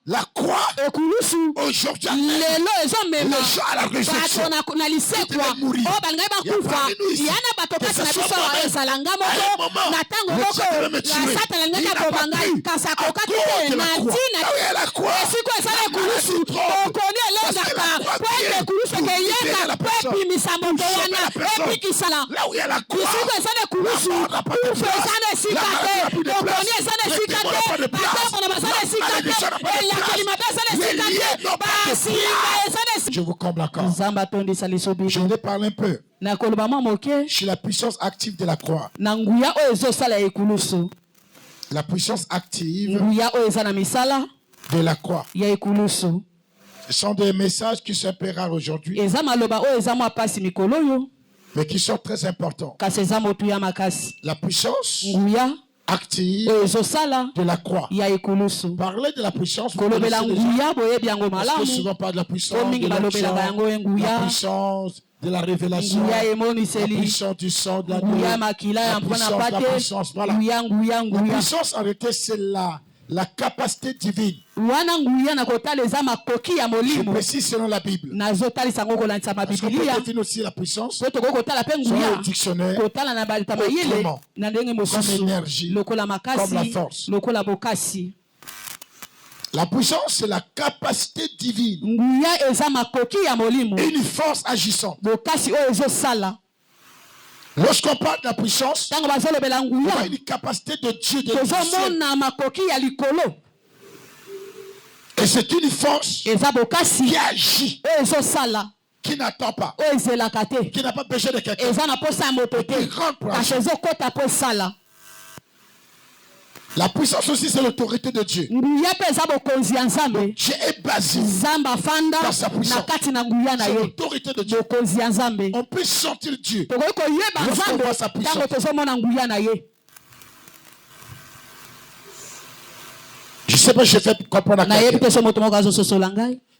La croix, aujourd'hui, les gens à la résurrection, qui devaient mourir. Il y a parmi nous ici, que ce soit moi-même, à un moment, le diable devait me tuer. Il n'a pas pu, à cause de la croix. Là où il y a la croix, la maladie trompe. Parce que la croix vient pour libérer la personne, pour sauver la personne. Là où il y a la croix, la mort n'a pas de place, la maladie n'a plus de place, le démon n'a pas de place, la malédiction n'a pas de place. Je vous comble encore. Je vais parler un peu sur la puissance active de la croix. La puissance active de la croix. Ce sont des messages qui sont un peu rares aujourd'hui, mais qui sont très importants. La puissance active de la croix. Parler de la puissance, vous connaissez déjà. Parce que souvent parle de la puissance de l'action, la puissance de la révélation, la puissance du sang, de la puissance, voilà. La puissance en réalité, c'est la capacité divine. Je précise selon la Bible. Parce qu'on peut définir aussi la puissance selon le dictionnaire autrement, comme l'énergie, comme la force. La puissance, c'est la capacité divine. Une force agissante. Lorsqu'on parle de la puissance, on voit une capacité de Dieu de ciel. Et c'est une force qui agit, qui n'attend pas, qui n'a pas besoin de quelqu'un, qui rentre pour agir. La puissance aussi, c'est l'autorité de Dieu. Dieu est basé dans sa puissance. C'est l'autorité de Dieu. On peut sentir Dieu lorsqu'on voit sa puissance. Je ne sais pas si je fais comprendre à quelqu'un.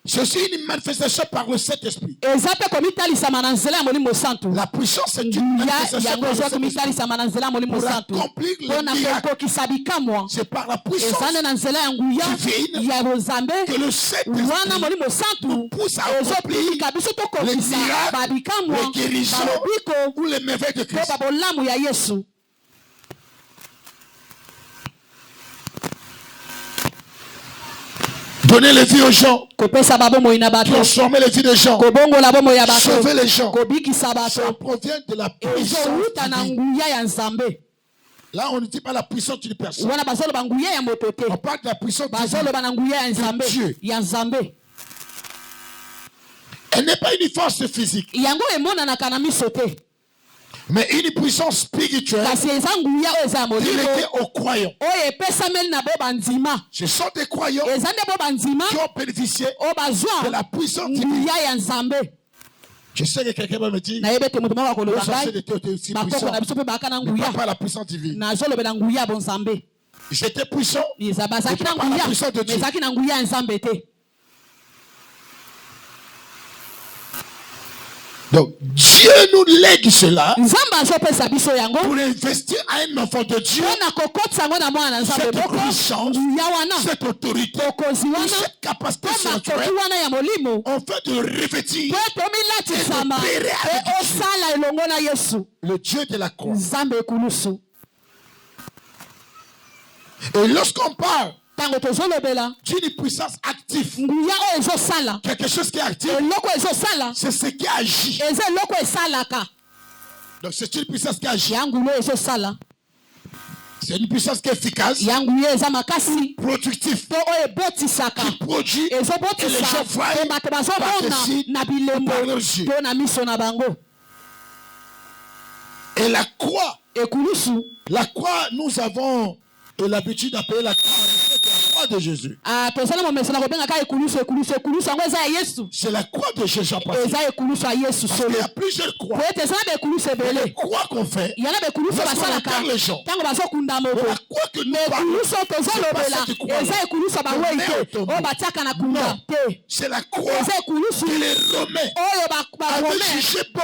C'est une manifestation par le Saint-Esprit. La puissance, c'est une manifestation par le Saint-Esprit. Pour accomplir le miracle, c'est par la puissance divine que le Saint-Esprit nous pousse à accomplir les miracles, les guérisons ou les merveilles de Christ. Donner les vies aux gens, transformer les vies des gens, sauver les gens, ça provient de la puissance divine. Là, on ne dit pas la puissance d'une personne. On parle de la puissance de Dieu. Elle n'est pas une force physique, mais une puissance spirituelle déléguée aux croyants. Ce sont des croyants qui ont bénéficié de la puissance divine. Je sais que quelqu'un va me dire, le sorcier de Dieu était aussi puissant, mais pas la puissance divine. Ils étaient puissants, mais pas la puissance de Dieu. Donc, Dieu nous lègue cela pour investir à un enfant de Dieu cette puissance, cette autorité, cette capacité spirituelle, en fait de revêtir et d'opérer avec Dieu, le Dieu de la croix. Et lorsqu'on parle d'une puissance active, quelque chose qui est actif, c'est ce qui agit. Donc c'est une puissance qui agit. C'est une puissance qui est efficace, productive, qui produit, et les gens voient par leurs yeux. Et la croix, nous avons l'habitude d'appeler la croix de Jésus. C'est la croix de Jésus. Parce qu'il y a plusieurs croix. Les croix qu'on fait, lorsqu'on enterre les gens, la croix que nous parlons, c'est pas celle qui croit. Non, c'est la croix que les Romains avaient jugé bon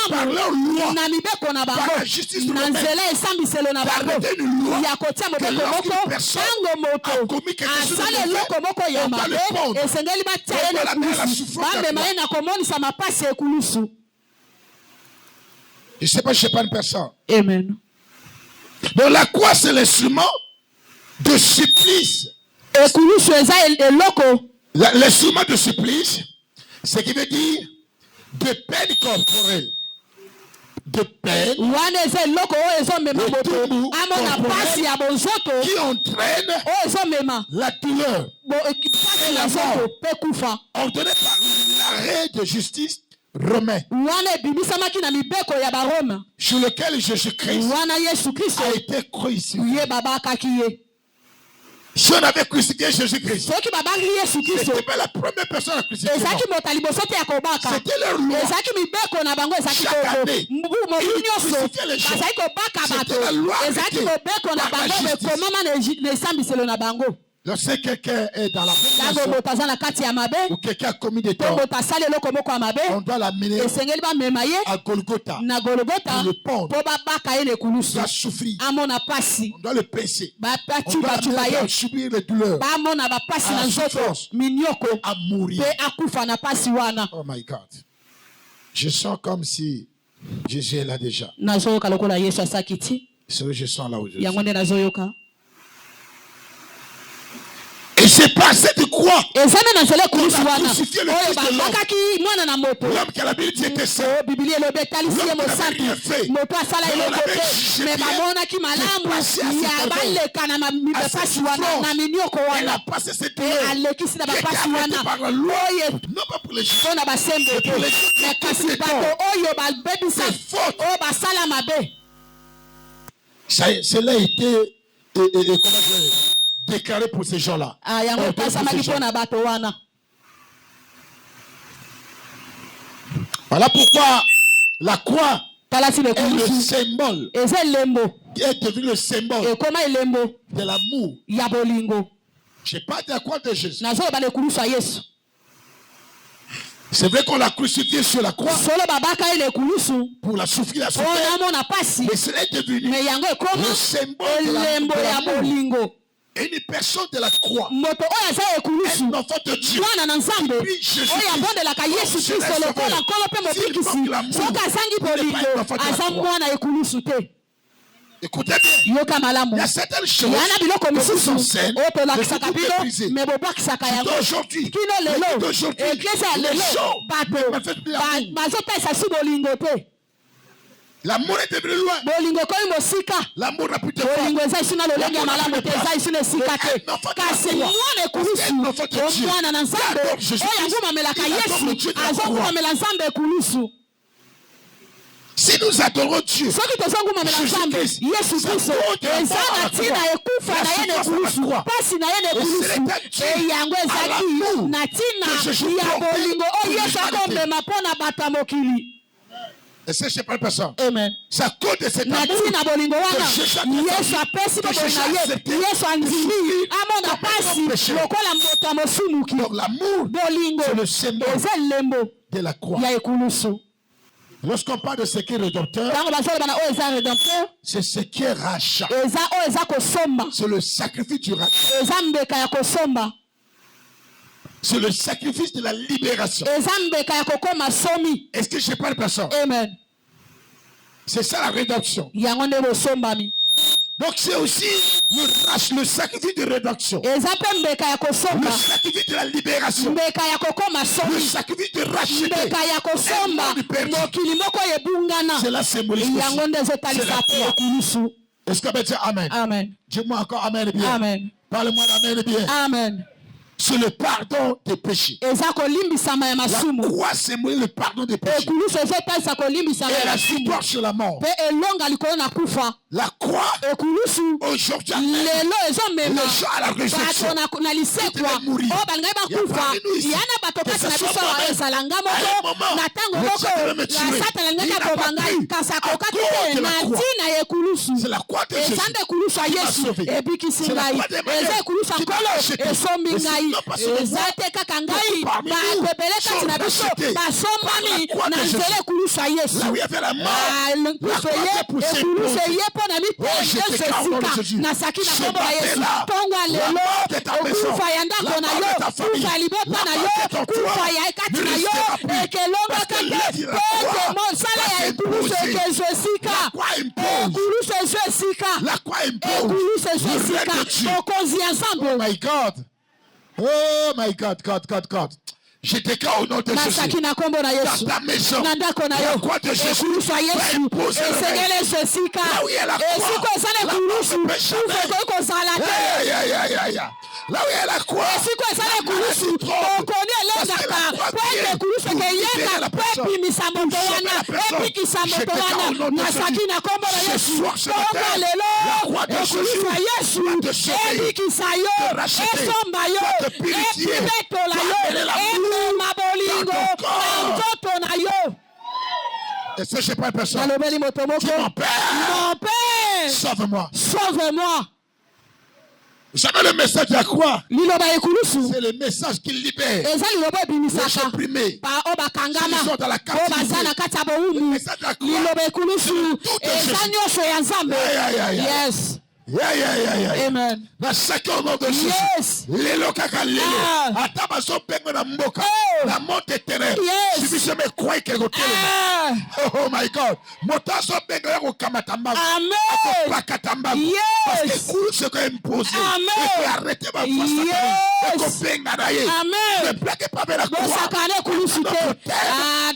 par leur loi, par la justice romaine, d'arrêter une loi que lorsqu'une personne a commis quelque chose de mauvais, on doit le pondre. On doit l'amener à la souffrance de la croix. Je ne sais pas, je ne sais pas une personne. Amen. Donc la croix, c'est l'instrument de supplice. L'instrument de supplice, ce qui veut dire de peine corporelle. De peine qui entraîne la douleur et la mort, ordonnée par l'arrêt de justice romain, sur lequel Jésus-Christ a été crucifié. Si on avait crucifié Jésus-Christ, c'était pas la première personne à crucifier. C'était leur loi. Chaque année, ils crucifiaient les gens. C'était la loi par la justice. Lorsque quelqu'un est dans la maison, ou quelqu'un a commis des torts, on doit l'amener à Golgotha pour le pendre. Il doit souffrir. On doit le paisser. On doit subir les douleurs, à la souffrance, à mourir. Oh my God. Je sens comme si Jésus est là déjà. C'est vrai, je sens là aujourd'hui. Et c'est par cette croix qu'on a crucifié le Fils de l'homme. L'homme qui a la Bible dit était saint. L'homme qui n'avait rien fait. Mais on l'avait jugé bien. Il passé à cette souffrance. Il a passé cette douleur. Il était arrêté par la loi. Non pas pour les juifs, mais pour les gens qui ont commis des torts. C'est faute. Cela a été, comment dire, déclaré pour ces gens-là. Voilà pourquoi la croix est le symbole, est devenu le symbole de l'amour. Je parle de la croix de Jésus. C'est vrai qu'on l'a crucifié sur la croix pour la souffrir, la souffrir. Mais cela est devenu le symbole de l'amour. Une personne de la croix, un enfant de Dieu, écoutez bien, il y a certaines choses que vous enseignent, mais d'aujourd'hui, les gens me font plus l'amour. L'amour est devenu loin. L'amour n'a plus de force. L'amour n'a plus de place. Si nous adorons Dieu, Jésus-Christ, est-ce que je parle pas ça? Amen. C'est à cause de cet amour que Jésus a accepté. Donc l'amour, c'est le symbole de la croix. Lorsqu'on parle de ce qui est rédempteur, c'est ce qui est rachat. C'est le sacrifice du rachat. C'est le sacrifice de la libération. Est-ce que je parle pas ça? Amen. C'est ça la rédemption. Donc c'est aussi le sacrifice de rédemption. Le sacrifice de la libération. Le sacrifice de racheter. C'est la symbolique. C'est la croix. Est-ce qu'on peut dire Amen? Amen. Dis-moi encore Amen bien. Amen. Parle-moi d'Amen bien. Amen. C'est le pardon des péchés. La croix symbolise le pardon des péchés. Et la victoire sur la mort. La croix, aujourd'hui, les gens à la résurrection, ils devaient mourir. Il y a parmi nous ici, que ce soit moi-même, à un moment, le Satan me tuer. Il n'a pas pu, à cause de la croix. C'est la croix de Jésus qui m'a sauvé. C'est la croix de Marie qui m'a acheté. eza te kaka ngai bato ebele kati na biso basombami na nzela ekulusu ya Yesu ekulusu ye mpo na mitezo esika na saki na kombo ya Yesu tongo lelo okufa ya ndako na yo kufa ya libota na yo kufa ya kati na yo ekelongaka te pete mosala ya ekulusu ekezo esika ekulusu ezo esika ekulusu ezo esika okonzi ya Nzambe. Oh my God, God. Je déclare au nom de Jésus. Dans ta maison, la croix de Jésus va imposer là où il y a la croix, la croix ne peut jamais. Là où il y a la croix, est-ce que je parle personne? Dis mon Père, sauve-moi. Vous savez le message de la croix, c'est le message qui libère les opprimés, qui sont dans la captivité. Le message de la croix, yes. Amen. Na chacun nom de Jésus. Lelo kaka lelo. Ata baso pengo na mboka. Na monte terrain. Si vous me croyez que oh my God. Mota so pengo ya ko kamata mbavu. Amen. Pas katamba. Parce que coule ce que imposé. Il faut arrêter ma voix. Ko penga na ye. Amen. Ne plaquez pas la croix. Sakane kulusute.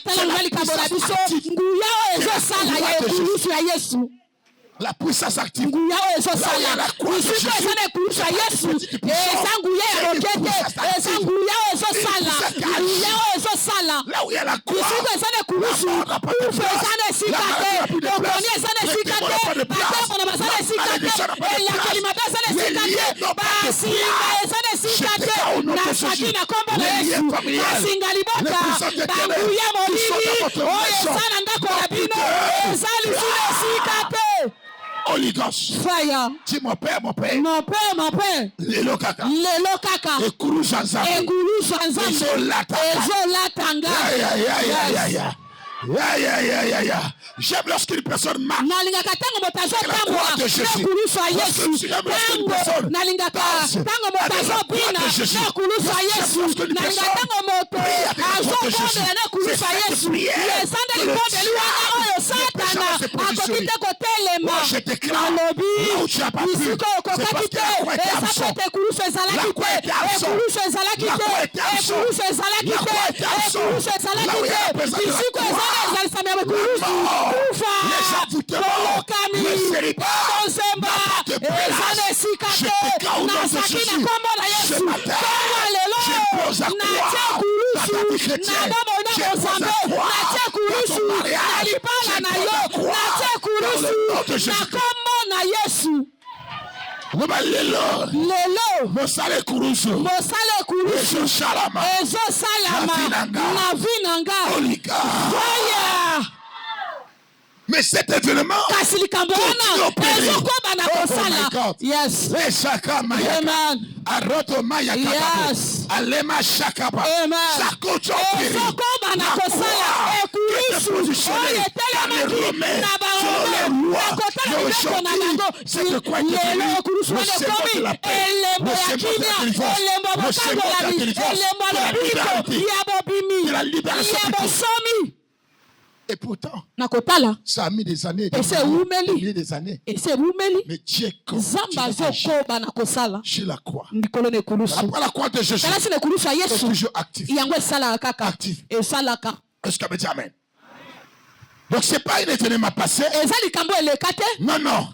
Tala ngali kabora biso. Nguya ezo sala ya kulusu ya Yesu. La puissance active. Là où il y a la croix, Holy Ghost. Fire. Dis mon Père. Mon Père. Lelo kaka. Ekulu sanza. Ezolatanga. J'aime lorsqu'une personne marche. La croix de Jésus. Lorsqu'une personne passe à la croix de Jésus. Lorsqu'une personne prie avec la croix de Jésus. C'est cette prière que le diable ne peut jamais se positionner. Moi je déclare, là où tu n'as pas pu, c'est parce que la croix était absente. La croix était absente. La croix était absente. La croix était absente. Là où il y a la présence de la croix. Les envoûtements, le célibat, n'importe place. Je déclare au nom de Jésus. Ce matin, j'impose la croix dans ta vie chrétienne. J'impose la croix dans ton mariage. J'impose la croix dans le nom de Jésus. Lelo mosale kurusu ezo salama na vinanga olika. Mais cet événement continue opérer. Oh my God. Yes. Amen. Aroto maya katapo. Alema shakapa. Ça continue opérer. La croix qui était positionnée par les Romains selon les lois. Mais aujourd'hui, cette croix qui est venue, le symbole de la paix, le symbole de la délivrance, le symbole de la délivrance, de la libération du et pourtant, ça a mis des années, des années. Mais Dieu chez la croix. Après la croix de Jésus, c'est toujours actif. Est-ce que vous dites Amen? Donc ce n'est pas un événement passé. Non.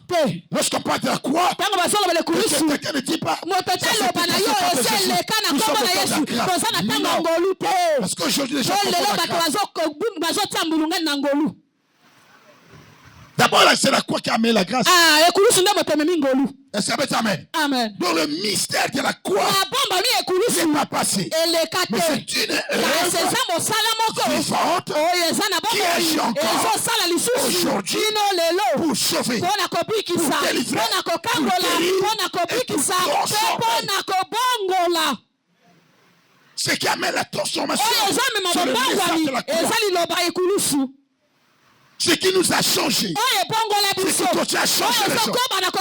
Lorsqu'on parle de la croix, quelqu'un ne dit pas non. Parce qu'aujourd'hui les gens d'abord là c'est la croix qui a amené la grâce. Est-ce que vous amen? Amen. Donc le mystère de la croix n'est pas passé. Mais c'est une œuvre vivante qui agit encore aujourd'hui pour sauver, pour délivrer, pour guérir et pour transformer. Ce qui amène la transformation. C'est le message de la croix. Ce qui nous a changé. Ce qui continue à changer les choses.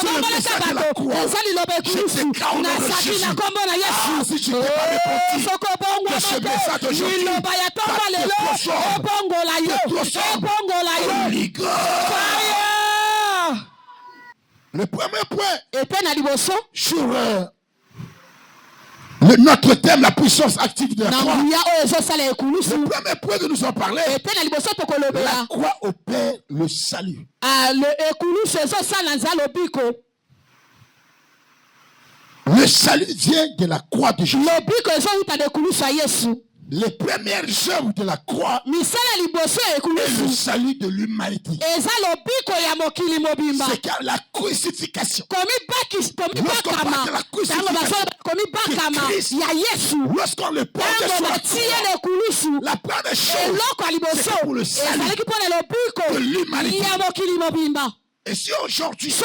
C'est le message de la croix. Je déclare au nom de Jésus. Ah, si tu n'es pas repenti de ce message d'aujourd'hui, le premier point sur notre thème, la puissance active de la croix. Le premier point que nous en parlons, la croix opère le salut. Le salut vient de la croix de Jésus. Les premières œuvres de la croix est le salut de l'humanité. C'est car la crucifixion. Lorsqu'on parle de la crucifixion lorsqu'on le porte sur la première chose, c'est pour le salut de l'humanité. Et si aujourd'hui, tu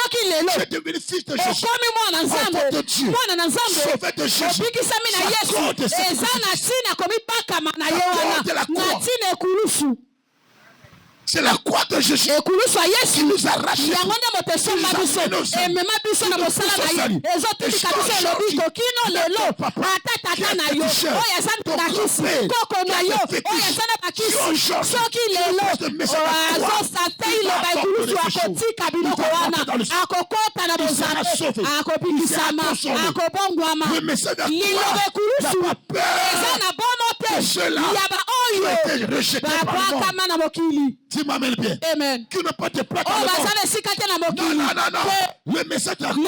es devenu fils de Jésus, enfant de Dieu, sauvé de Jésus, à cause de cette c'est la croix de Jésus qui nous a rachetés, qui nous a amenés au salut. Le message de la croix n'a pas peur de ceux-là qui ont été rejetés par le monde. Tu m'amènes bien. Amen. Qui ne peut te plaire dans le monde. Non. Le message de la croix,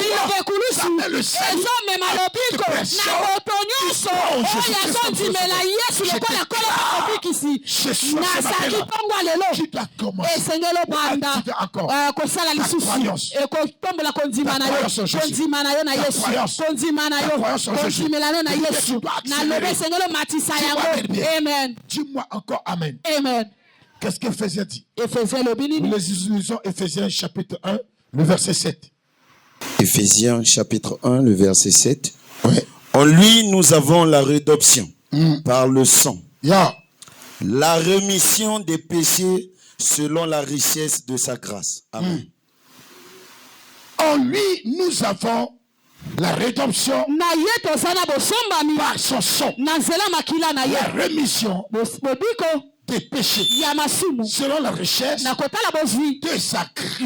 ça met le salut à toute personne qui croit en Jésus-Christ. Je suis ce matin-là. Tu dois commencer à activer encore ta croyance. Ta croyance en Jésus. Ta croyance en Jésus. Tu dois accélérer. Amen. Dis-moi encore Amen. Amen. Qu'est-ce qu'Éphésiens dit? Nous les utilisons Éphésiens chapitre 1, le verset 7. Éphésiens chapitre 1, le verset 7. Ouais. En lui, nous avons la rédemption par le sang. La rémission des péchés selon la richesse de sa grâce. Amen. En lui, nous avons la rédemption par son sang. La rémission des péchés selon la richesse de sa grâce.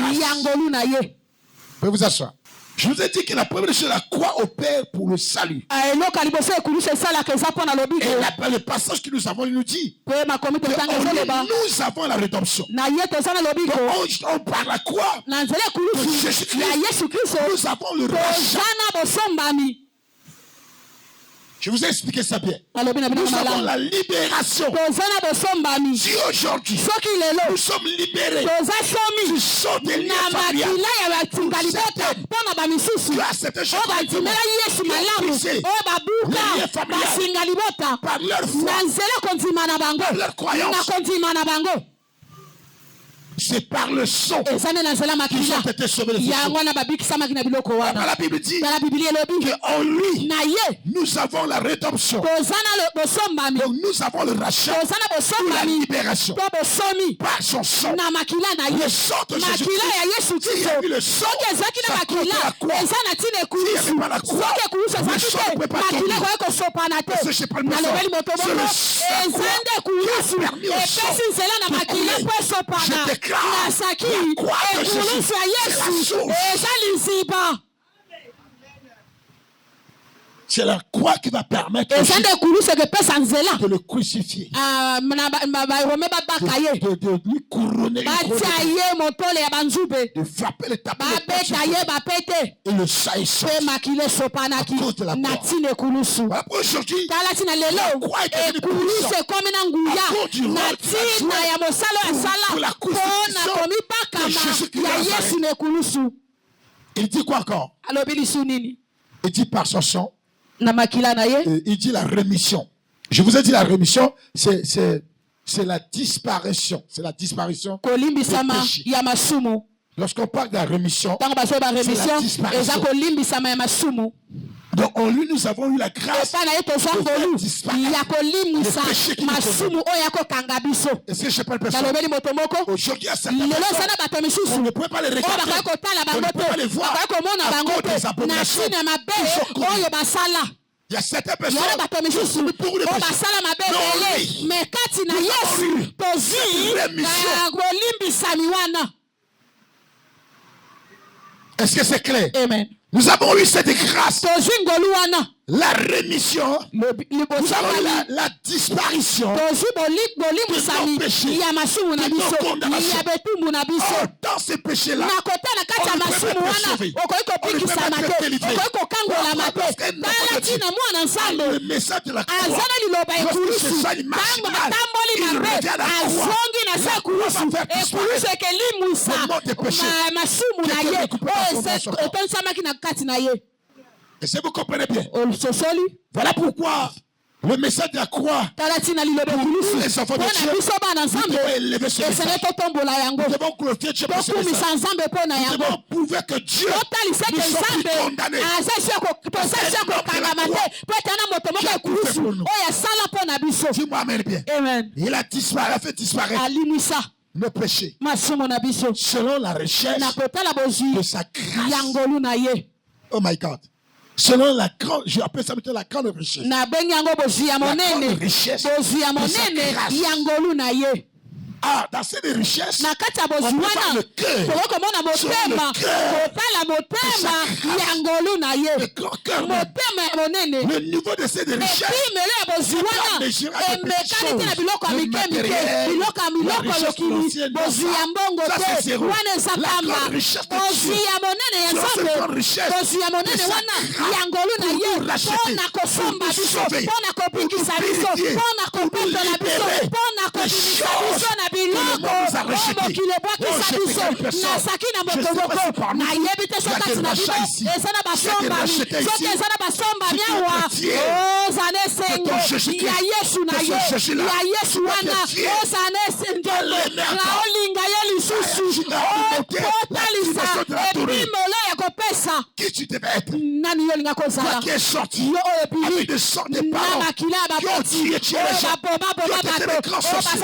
Pouvez vous asseoir. Je vous ai dit que la première chose, la croix opère pour le salut. Et le passage que nous avons, il nous dit nous avons la rédemption. On parle de la croix de Jésus-Christ. Nous avons le rachat. Je vous ai expliqué ça bien. Nous avons la libération. Si aujourd'hui, nous sommes libérés du sceau des liens familiaux, tu as cette chose qui ont brisé les liens familiaux par leur foi, par leur croyance. C'est par le sang qu'ils ont été sauvés de faux. La Bible dit qu'en lui, nous avons la rédemption. Donc nous avons le rachat ou la libération par son sang. Le sang de Jésus-Christ. S'il y a eu le sang, ça contre la croix. S'il n'y avait pas la croix, le sang ne pouvait pas tomber. Parce que je parle de ça. C'est le sang qui a permis au sang de couler. Je déclare la croix de Jésus, c'est la croix qui va permettre de le crucifier, de lui couronner, de frapper le tapis et le saïsson à cause de la croix. Voilà pour aujourd'hui, la croix est devenue puissante à cause du rôle pour la crucifixion de Jésus-Christ. Il dit quoi encore? Il dit par son sang. Il dit la rémission. Je vous ai dit la rémission, c'est la disparition. C'est la disparition des péchés. Lorsqu'on parle de la rémission, c'est la disparition. Donc en lui nous avons eu la grâce de faire disparaître les péchés qui nous condamnent. Est-ce que je parle personne? Aujourd'hui à certaines personnes, on ne peut pas les regarder, on ne peut pas les voir à cause des abominations qu'ils ont commises. Il y a certaines personnes qui ont soumis pour les péchés. Mais est-ce que c'est clair? Amen. Nous avons eu cette grâce. La rémission. Nous avons eu la disparition de nos péchés, de nos condamnations. Oh, dans ces péchés-là, on ne peut pas être sauvé. On ne peut pas être délivré. Parce que le message de la croix, lorsque ce soit marginal, il revient à la croix. On va faire disparaître le mot des péchés. Et si vous comprenez bien, voilà pourquoi le message de la croix, pour nous les enfants de Dieu, nous devons élever ce message. Nous devons glorifier Dieu pour ce message. Nous devons prouver que Dieu nous sommes plus condamnés. Dis-moi amen bien. Il a disparu, il a fait disparaître nos péchés selon la richesse de sa grâce. Oh my God. Selon la grande, je appelle ça la grande richesse. La grande richesse de sa grâce. Ah, dans cette richesse, on peut voir le cœur. Sur le cœur. Le niveau de cette richesse. La richesse qui tu devais être, toi qui es sorti avec des sorts de parents qui ont tué les gens, qui ont été des grands sorciers, qui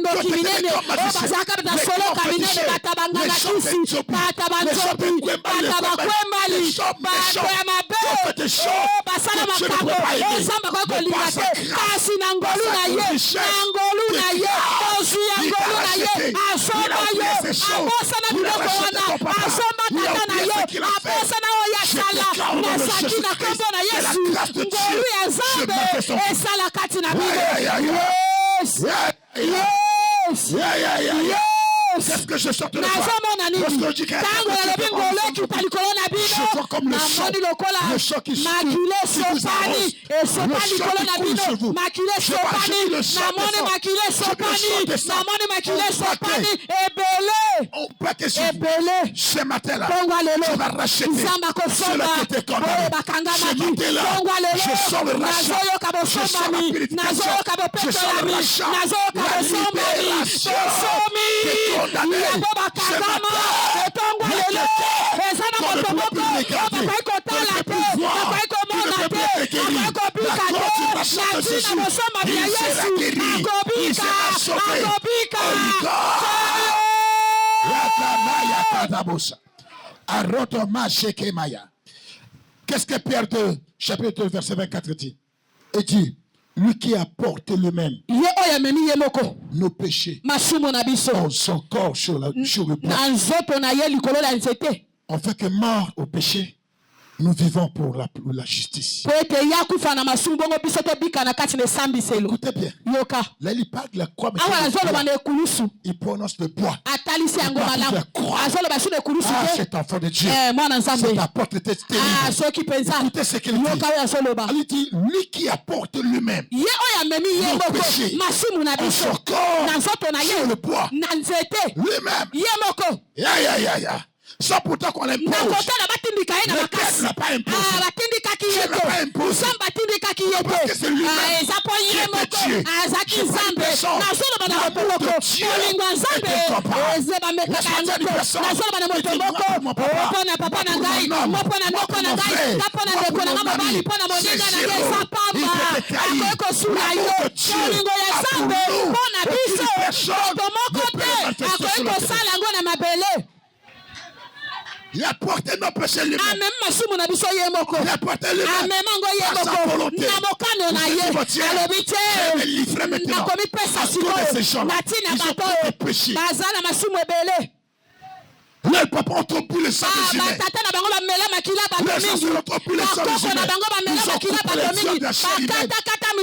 ont été des grands magiciens, les grands féticheurs, les gens d'Éthiopie, les gens de Kwembali, les gens méchants, qui ont fait des choses que Dieu ne peut pas aimer. Mais par sa grâce, par sa richesse, il t'a racheté, il a oublié ces choses, il a racheté ton papa, il a oublié ce qu'il a fait. Je déclare au nom de Jésus-Christ que la grâce de Dieu se manifeste en vous. Qu'est-ce que je sors de la foi? Lorsque je dis que je vois comme le sang qui coule sur vous arrose, le sang qui coule sur vous. Je vais le sang de sang. On braque sur vous. Ce matin-là, je vais racheter celui qui était condamné. Ce matin-là, je sors le rachat. Je sors la purification. Je sors le rachat. La libération. Condamné, ce matin, qu'est-ce que Pierre 2, chapitre 2, verset 24 dit? Et dit, lui qui a porté lui-même nos péchés en son corps sur le bois. En fait que mort au péché, nous vivons pour la justice. Écoutez bien. Là, il parle de la croix, mais il prononce le bois. Ah, cet enfant de Dieu, cet apôtre était terrible. Écoutez ce qu'il dit. Il dit, lui qui apporte lui-même nos péchés en son corps sur le bois. Lui-même. Ça pourtant qu'on l'impose. Le peuple n'a pas imposé. Dieu n'a pas imposé. ayebaki ye te eza mpo ye moko azalaki nzambe nazoloba na moto moko molingo ya nzambe eze bamekaka yango te nazoloba na moto moko mpo na papa na ngai mpo na ndeko na ngai na mpo na ndeko na nga mobali mpo na moninga na ngai eza pamba akoki kosula yo molingo ya nzambe mpo na biso moto moko te akoki kosala yango na mabele. Il a porté nos péchés lui-même. Il a porté lui-même par sa volonté. Je vais me livrer maintenant. Parce que ces gens-là, ils ont tous péché. Le papa ont trop le sang de Jumet. Le sang de l'autre plus le sang de Jumet. Ils ont coupé les sang de la chair humaine.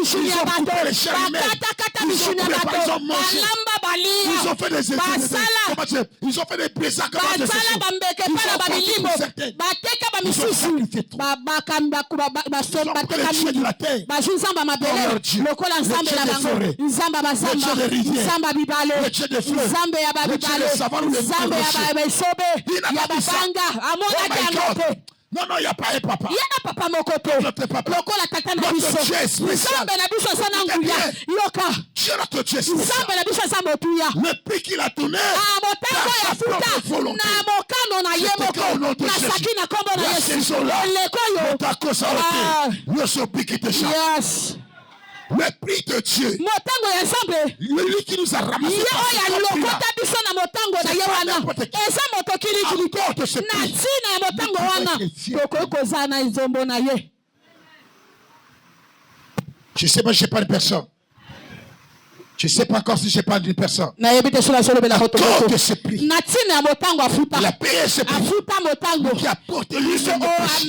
Ils ont coupé les chairs humaines. Ils ont coupé par exemple manger. Ils ont fait des études. Ils ont fait des présents comme de ces choses. Ils ont vendu pour certaines. Ils ont sacrifié trop. Ils ont pris les dieux de la terre. Leur Dieu. Le Dieu des forêts. Le Dieu des rivières. Le Dieu des fleuves. Le Dieu des savanes ou les rochers. Non, non, il n'y a pas un papa. Notre papa. Notre Dieu est spécial. Dieu notre Dieu est spécial. Le prix qu'il a donné dans sa propre volonté. C'était au nom de Jésus. La saison là, notre cause a été. Nous sommes piqués de chance. Le prix de Dieu, lui qui nous a ramassé je sais pas, je n'ai pas de personne. Je ne sais pas encore si je parle d'une personne. À cause de ce prix. Il a payé ce prix. Qui a porté lui-même le péché.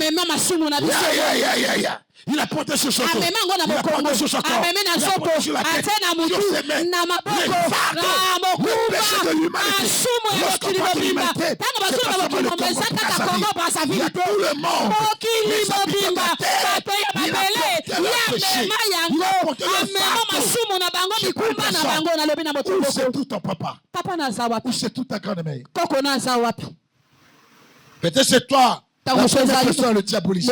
Il a porté sur son corps. Il a porté sur son corps. Il a porté sur la tête. Sur ses mains. Les fardeaux. Le péché de l'humanité. Lorsqu'on porte l'humanité, c'est pas seulement le corps qui porte sa vie. Il y a tout le monde. Les habitants de la terre. Il a porté le péché. Il a porté le fardeau. Où c'est tout ton papa? Où c'est tout ta grand-mère? Peut-être c'est toi. La première personne le diaboliser.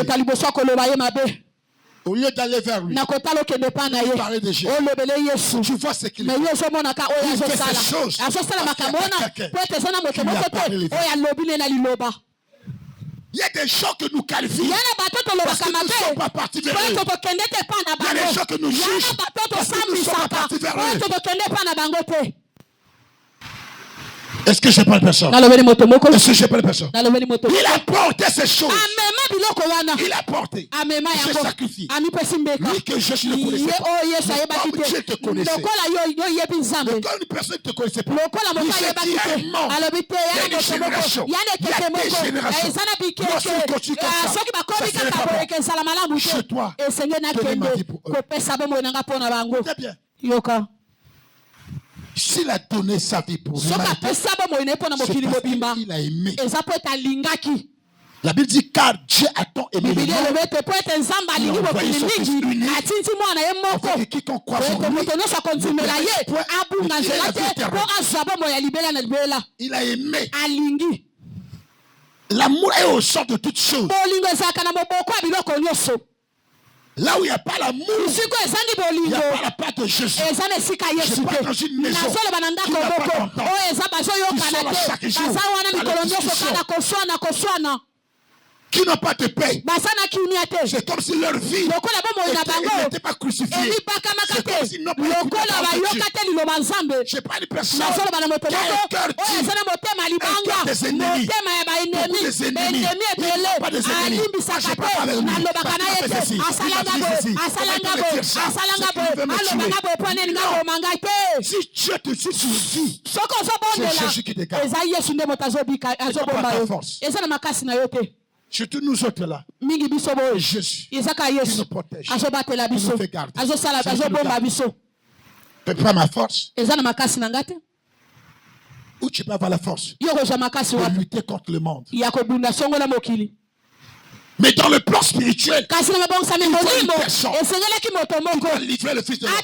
Au lieu d'aller vers lui, parler de Jésus, tu vois ce qu'il fait. Il fait ces choses. Il y a des gens que nous qualifions parce que nous ne sommes pas partis vers eux. Il y a des gens que nous jugent parce que nous ne sommes pas partis vers eux. Est-ce que je parle personne? Est-ce que je parle personne? Il a porté ces choses. Il a porté. Il s'est sacrifié. Lui que Jésus ne connaissait pas. Comme Dieu te connaissait. Mais comme une personne ne te connaissait pas. Il s'est dit à un monde. Il y a une génération. Il y a des générations. Lorsqu'on continue comme ça, ça ne serait pas bon. Chez toi, donner ma vie pour eux. C'est bien. S'il a donné sa vie pour l'humanité, c'est parce qu'il a aimé. La Bible dit car Dieu a tant aimé le monde. Il a envoyé son Fils unique. Afin que quiconque croit en lui ne périsse point, mais qu'il ait la vie éternelle. Il a aimé. L'amour est au centre de toutes choses. Là où il n'y a pas l'amour, il n'y a pas la part de Jésus. Je parle dans une maison qui n'a pas d'entente. Qui sont là chaque jour dans les discussions. Qui n'ont pas de paix. C'est comme si leur vie n'était pas crucifiée. C'est comme s'ils n'ont pas écouté la parole de Dieu. Je n'ai pas une personne qui a un cœur dit, un cœur des ennemis. Beaucoup des ennemis. Ils n'ont pas des ennemis. Je ne parle pas avec lui. Parce qu'il a fait ceci. Il a fait ceci. On va te dire ça. C'est qu'il veut me tuer. Non. Si Dieu te dit tu vis, c'est Jésus qui dégage. C'est pas ta force. Surtout nous autres là. Jésus qui nous protège, qui nous fait garder. C'est pas ma force. Où tu peux avoir la force de lutter contre le monde. Mais dans le plan spirituel, il faut une personne qui va livrer le Fils de l'homme.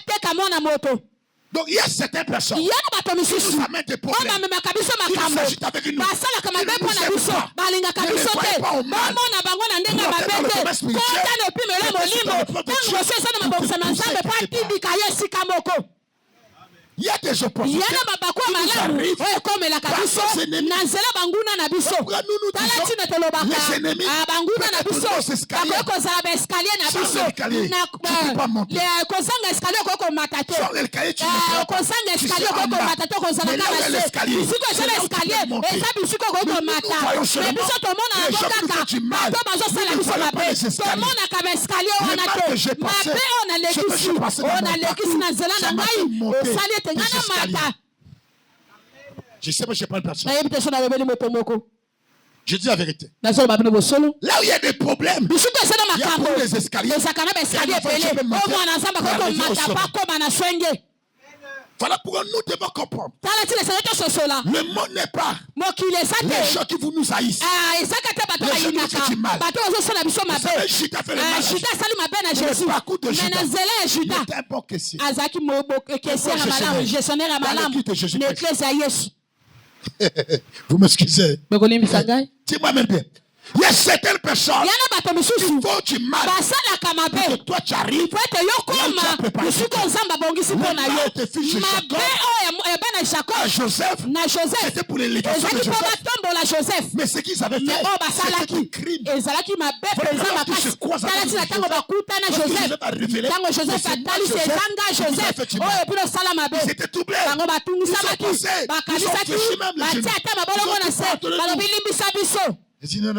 Donc il y a certaines personnes qui nous amènent des problèmes. Qui nous agitent avec une nous. Ils ne nous aiment pas. Ils ne croient pas au mal. Il y a des opportunités qui nous arrivent par nos ennemis. Pourquoi nous disons les ennemis peuvent nos escaliers. Sans l'escalier, tu ne peux pas monter. Sans l'escalier, tu ne peux pas. Tu seras en bas. Mais là où est l'escalier, c'est là où tu peux monter. Nous voyons seulement les gens qui font du mal. Nous ne voyons pas les escaliers. Le mal que j'ai passé, ce que j'ai passé dans mon parcours, ça m'a fait monter. Je sais pas, je ne sais pas le personne. Je dis la vérité. Là où il y a des problèmes, il y a pour les escaliers. Voilà pourquoi nous devons comprendre. Le monde n'est pas les gens qui vous nous haïssent. Les gens qui font du mal. Vous savez, Judas fait le mal. Le parcours de Judas, il était un bon caissier. Vous m'excusez. Dis-moi même bien. Il y a certaines personnes qui font du mal pour que toi tu arrives là où tu as préparé tes fils à Joseph, c'était pour les légations de Joseph. Mais ce qu'ils avaient fait, c'était un crime. Vraiment, tu se croises avec Joseph. Parce que Joseph a révélé que c'est moi Joseph qui ils étaient troublés. Ils sont poussés. Ils ont fléchi même les genoux. Il dit non.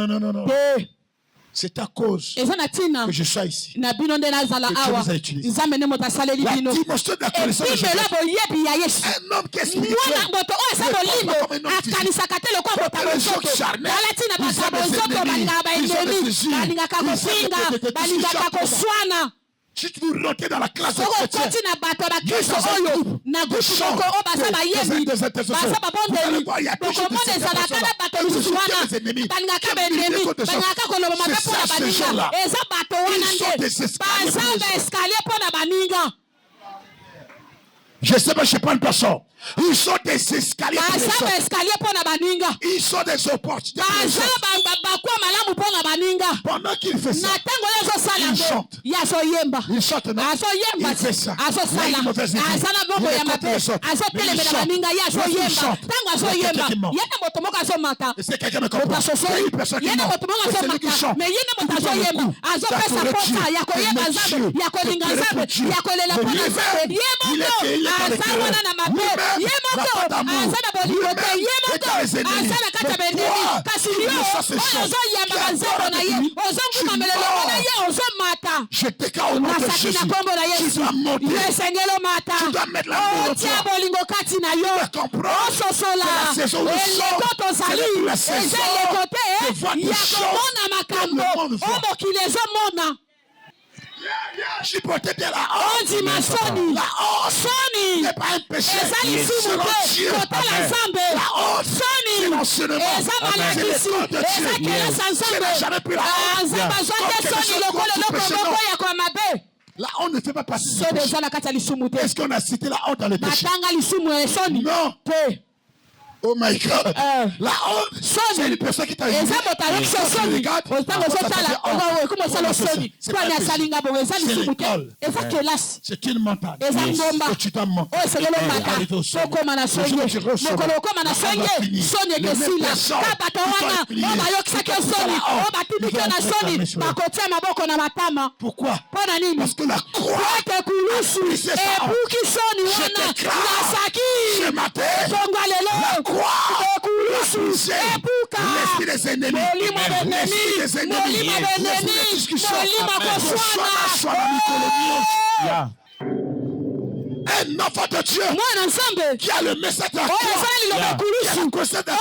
C'est à cause que je sois ici. Que Dieu vous a utilisé. La dimension de la connaissance de Joseph. Un homme qui est spirituel. Comme un homme physique. Comme les gens charnels. Ils ont des ennemis. Ils ont des décisions. Si tu veux rentrer dans la classe des chrétiens, des chants, des intercessions, vous allez voir, il y a toujours des personnes qui soutiennent les ennemis, qui aiment les côtés de chants. C'est ça, ces gens-là. Ils sont des escaliers pour les gens. Je sais pas, je sais pas une personne. Ils sont des escaliers pour les gens. Ils sont des opportunités pour les gens. Pendant qu'il fait ça, il chante. Il chante, non? Il fait ça. Il a une mauvaise idée. Il est contre les autres. Mais il chante. Il chante. Il y a quelqu'un qui ment. Et c'est quelqu'un qui me comprend. Il y a une personne qui ment. C'est celui qui chante. Il je déclare au nom de Jésus, tu dois monter, tu dois mettre la main au toi, tu dois comprendre que la saison où nous sommes, c'est la saison de voir des choses comme le monde voit. Je portais bien la honte. La honte n'est pas un péché. Selon Dieu. La honte, c'est l'enseignement. C'est l'école de Dieu. Je n'ai jamais pris la honte. La honte ne fait pas partie du péché. Est-ce qu'on a cité la honte dans le péché? Non. Oh my God. La honte, c'est une personne qui t'a dit. C'est une mentale. Que tu t'as menti. Arrivé au sommet. Le jour où tu reçois, pourquoi? Parce que la croix a brisé sa honte. Je t'écrase. Ce matin, la croix a brisé l'esprit des ennemis. L'esprit des ennemis. L'esprit des discussions. Un enfant de Dieu qui a le message de la croix, qui a le conseil de la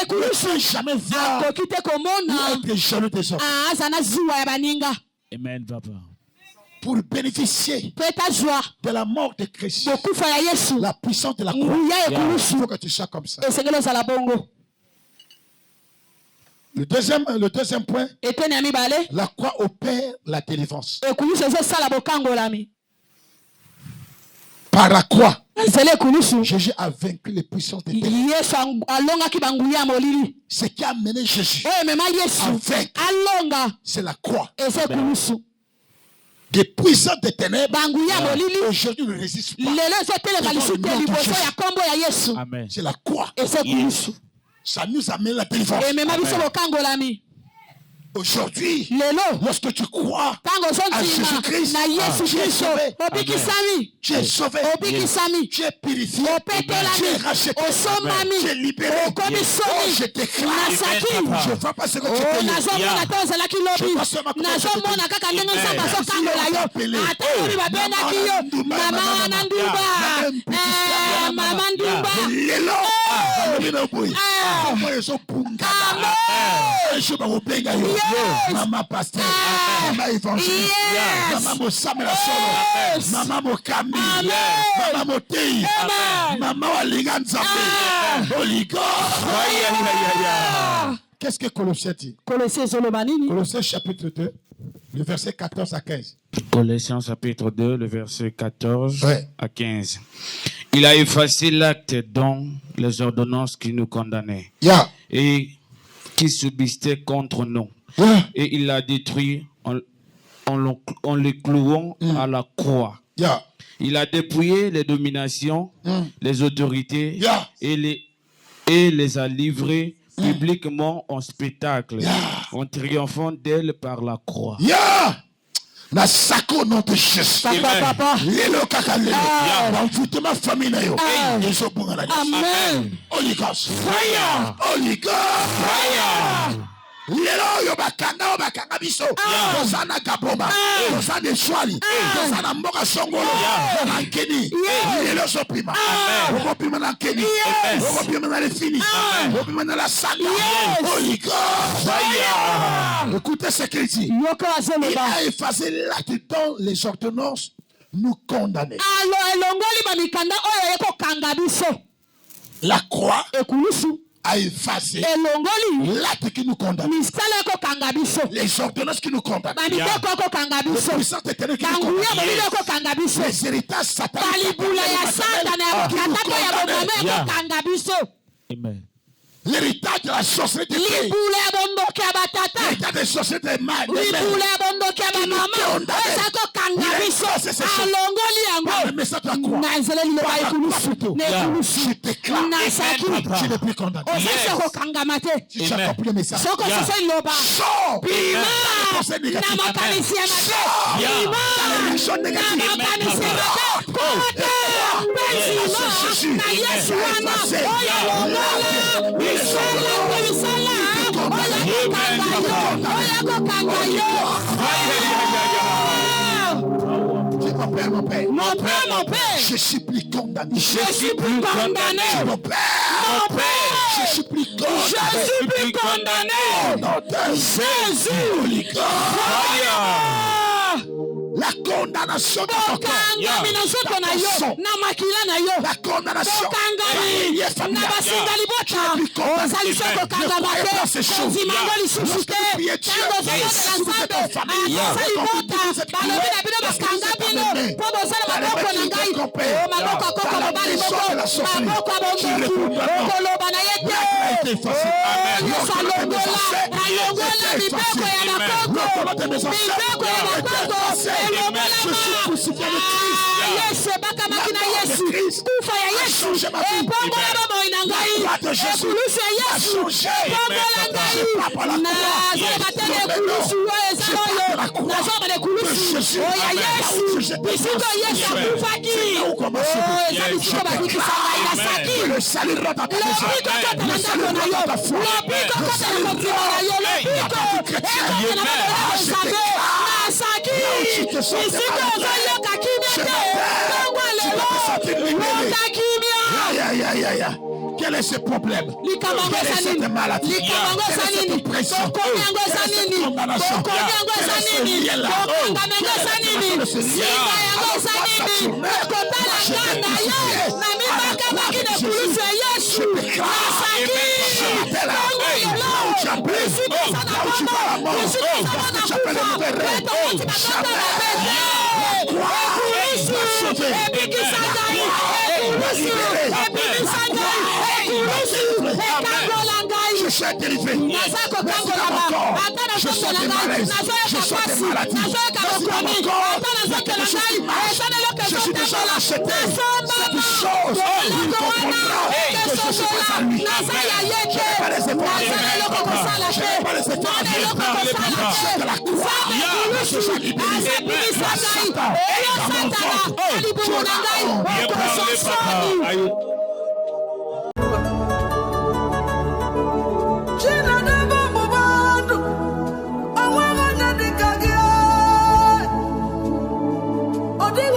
croix, ne peut jamais voir ou être jaloux des autres. Amen, papa. Pour bénéficier de la mort de Christ, la puissance de la croix, il faut que tu sois comme ça. Le deuxième point, la croix opère la délivrance. Par la croix, Jésus a vaincu les puissances des ténèbres. Ce qui a amené Jésus à vaincre, c'est la croix. Des puissances des ténèbres, aujourd'hui ne résistent pas. C'est la croix. Ça nous amène la délivrance. Aujourd'hui, lorsque tu crois à Jésus-Christ, tu es sauvé, tu es purifié, tu es racheté, tu es libéré. Je déclare, je ne vois pas ce que tu peux dire. Je vois seulement que Maman pasteur, maman évangéliste, maman Mossam la solo, maman Mokami, maman Motei, maman Waligan Zambé, Oligo. Qu'est-ce que Colossiens dit? Colossiens chapitre 2, le verset 14 à 15. Colossiens chapitre 2, le verset 14 à 15. Il a effacé l'acte dont les ordonnances qui nous condamnaient et qui subsistaient contre nous. Et il l'a détruit en les clouant à la croix. Il a dépouillé les dominations, les autorités et les a livrées publiquement en spectacle, en triomphant d'elles par la croix. Na sako nom de Jésus. Papa. Lelo kakalelo. Envoûtement famille na yo. Yeso bunga na. Amen. Holy Ghost. Fire. Holy Ghost. Fire. Lelo yo bakanga biso. Tosana kaboma. Tosana swali. Tosana mboka songolo. Na nkeni. Lelo so prima. Oko prima na nkeni. Oko prima na lefini. Oko prima na la sanda. Holy Ghost. Fire. Écoutez ce qu'il dit. Il a effacé l'acte dont les ordonnances nous condamnaient. La croix a effacé l'acte qui nous condamne. Les ordonnances qui nous condamnent. Les puissances éternelles qui nous condamnent. Les héritages sataniques. Amen. L'héritage de la sorcellerie, l'héritage des sorcelleries des mains, je déclare, tu n'es plus condamné. Si tu as compris le message, sors mon père, je suis plus condamné. Mon père, je suis plus condamné. Au nom de Jésus. La condamnation de ton corps, la condamnation je suis crucifié avec Christ. Kufa ya Yesu ebongo ya baba inangai ekulusu ya Yesu bongola ngai na zobatele ekulusu ezaloyo na zobale ekulusu oya Yesu bisiko Yesu akufaki eza bisiko bakukisa ngai na saki lopiko kota na ndako na yo lopiko kota na kotima na yo lopiko ekota na mama ya Nzambe na saki bisiko ozoyoka kimia te bongo lelo wota kimia. Quel est ce problème? Quelle est cette maladie? Quelle est cette oppression? Quelle est cette condamnation? Quel est ce lien-là? Je Je suis délivré. Je sors des malaises. Je sors des maladies. Je suis déjà racheté. Cette chose, il comprendra que je suis pas à lui. Je n'ai pas laissé faire. Je n'ai pas laissé faire. De la croix, je suis libéré. Satan,